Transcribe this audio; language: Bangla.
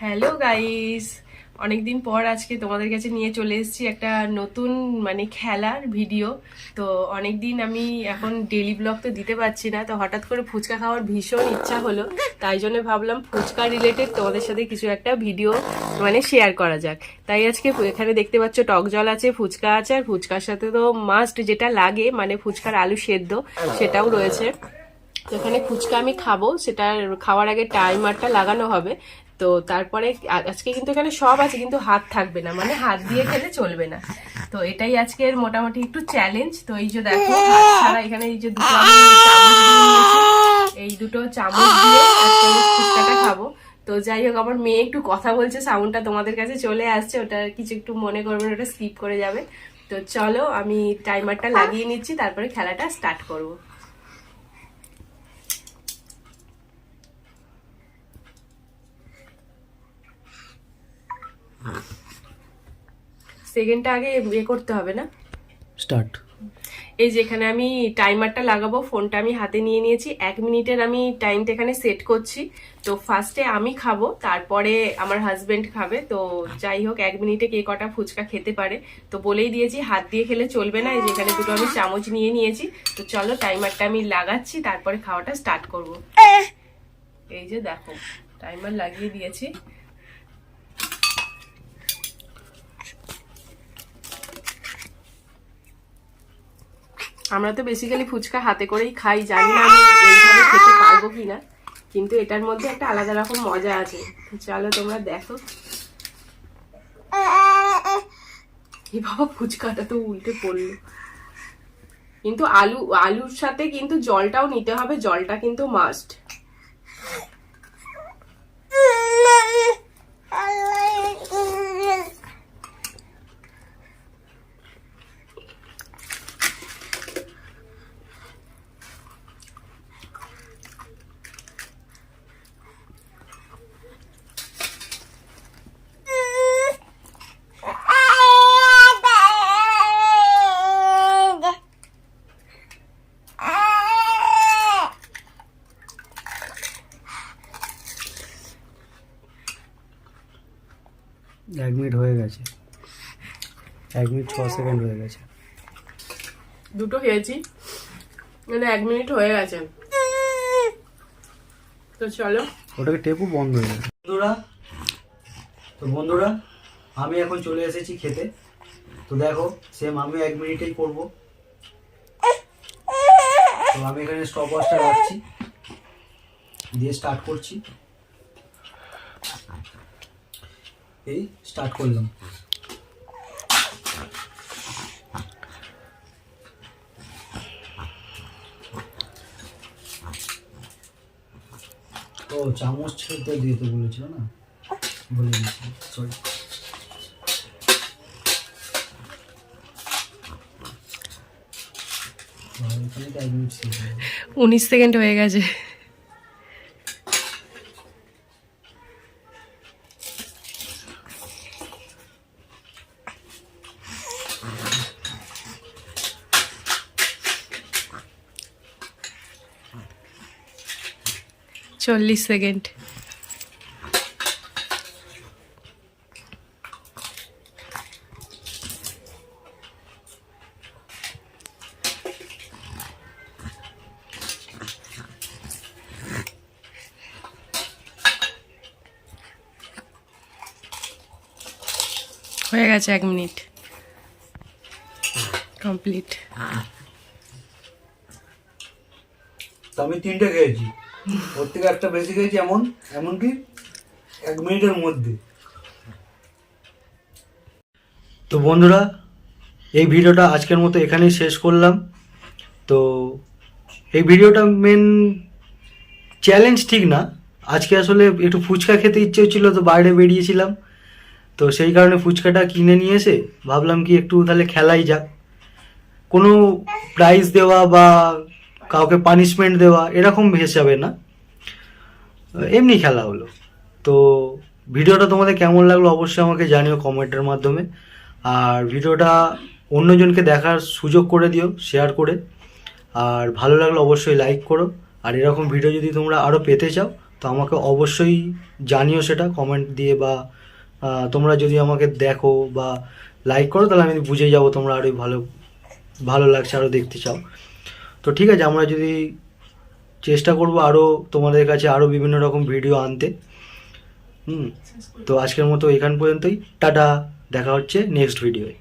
হ্যালো গাইস, অনেকদিন পর আজকে তোমাদের কাছে নিয়ে চলে এসেছি একটা নতুন খেলার ভিডিও। তো অনেকদিন আমি এখন ডেইলি ব্লগ তো দিতে পারছি না, তো হঠাৎ করে ফুচকা খাওয়ার ভীষণ ইচ্ছা হলো, তাই জন্য ভাবলাম ফুচকা রিলেটেড তোমাদের সাথে কিছু একটা ভিডিও শেয়ার করা যাক। তাই আজকে এখানে দেখতে পাচ্ছ টক জল আছে, ফুচকা আছে, আর ফুচকার সাথে তো মাস্ট যেটা লাগে ফুচকার আলু সেদ্ধ সেটাও রয়েছে। তো এখানে ফুচকা আমি খাবো, সেটা খাওয়ার আগে টাইমারটা লাগানো হবে। তো তারপরে আজকে কিন্তু এখানে সব আছে, কিন্তু হাত থাকবে না, হাত দিয়ে খেলে চলবে না। তো এটাই আজকের মোটামুটি একটু চ্যালেঞ্জ। তো এই যে দেখো, হাত ছাড়া এখানে এই যে দুটো আমি চামচ দিয়ে নিয়েছি, এই দুটো চামচ দিয়ে আজকে আমি ফুচকাটা খাবো। তো যাই হোক, আমার মেয়ে একটু কথা বলছে, সাউন্ডটা তোমাদের কাছে চলে আসছে, ওটা কিছু একটু মনে করবেন, ওটা স্কিপ করে যাবে। তো চলো আমি টাইমারটা লাগিয়ে নিচ্ছি, তারপরে খেলাটা স্টার্ট করবো। সেকেন্ডটা আগে করতে হবে না? স্টার্ট। এই যে এখানে আমি টাইমারটা লাগাবো, ফোনটা আমি হাতে নিয়ে নিয়েছি, 1 মিনিটের আমি টাইমটা এখানে সেট করছি। তো ফার্স্টে আমি খাবো, তারপরে আমার হাজবেন্ড খাবে। তো যাই হোক, 1 মিনিটে কে কটা ফুচকা খেতে পারে। তো বলেই দিয়েছি হাত দিয়ে খেলে চলবে না। এই যে এখানে দুটো আমি চামচ নিয়ে নিয়েছি। তো চলো টাইমারটা আমি লাগাচ্ছি, তারপরে খাওয়াটা স্টার্ট করব। এই যে দেখো, টাইমার লাগিয়ে দিয়েছি। আমরা তো বেসিক্যালি ফুচকা হাতে করেই খাই, জানি না আমি এইভাবে খেতে পারবো কিনা, কিন্তু এটার মধ্যে একটা আলাদা রকম মজা আছে। চলো তোমরা দেখো। এই বাবা, ফুচকাটা তো উল্টে পড়লো। কিন্তু আলুর সাথে কিন্তু জলটাও নিতে হবে, জলটা কিন্তু মাস্ট। এক মিনিট হয়ে গেছে, 1 মিনিট 6 সেকেন্ড হয়ে গেছে। দুটো খেয়েছি, 1 মিনিট হয়ে গেছে। তো চলো, ওটাকে টেপও বন্ধ হয়ে গেছে। বন্ধুরা, আমি এখন চলে এসেছি খেতে। তো দেখো, সেম আমি 1 মিনিটেই করবো। তো আমি এখানে স্টপ ওয়াচটা রাখছি, দিয়ে স্টার্ট করছি। এই স্টার্ট করলাম। ও চামচ ছেড়ে দিতে বলেছিল না, বলে দিয়েছি, সরি। এখানে তো 1 মিনিট শেষ হয়ে গেছে। 19 সেকেন্ড হয়ে গেছে। চল্লিশ সেকেন্ড। হয়ে গেছে 1 মিনিট কমপ্লিট। তো আমি 3টে খেয়েছি, ওর থেকে একটা বেশি খেয়েছি, এমনকি 1 মিনিটের মধ্যে। তো বন্ধুরা, এই ভিডিওটা আজকের মতো এখানেই শেষ করলাম। তো এই ভিডিওটা মেন চ্যালেঞ্জ ঠিক না, আজকে আসলে একটু ফুচকা খেতে ইচ্ছে হচ্ছিল, তো বাইরে বেরিয়েছিলাম, তো সেই কারণে ফুচকাটা কিনে নিয়ে এসে ভাবলাম কি একটু তাহলে খেলাই যাক। কোনো প্রাইজ দেওয়া বা কাউকে পানিশমেন্ট দেওয়া এরকম হিসাবে না, এমনি খেলা হলো। তো ভিডিওটা তোমাদের কেমন লাগলো অবশ্যই আমাকে জানিও কমেন্টের মাধ্যমে। আর ভিডিওটা অন্যজনকে দেখার সুযোগ করে দিও শেয়ার করে। আর ভালো লাগলে অবশ্যই লাইক করো। আর এরকম ভিডিও যদি তোমরা আরও পেতে চাও তো আমাকে অবশ্যই জানিও সেটা কমেন্ট দিয়ে, বা তোমরা যদি আমাকে দেখো বা লাইক করো তাহলে আমি বুঝে যাব তোমরা আরোই ভালো ভালো লাগছে, আরও দেখতে চাও। তো ঠিক আছে, আমরা যদি চেষ্টা করব আরও তোমাদের কাছে আরও বিভিন্ন রকম ভিডিও আনতে। তো আজকের মতো এখান পর্যন্তই, টাটা, দেখা হচ্ছে নেক্সট ভিডিওয়।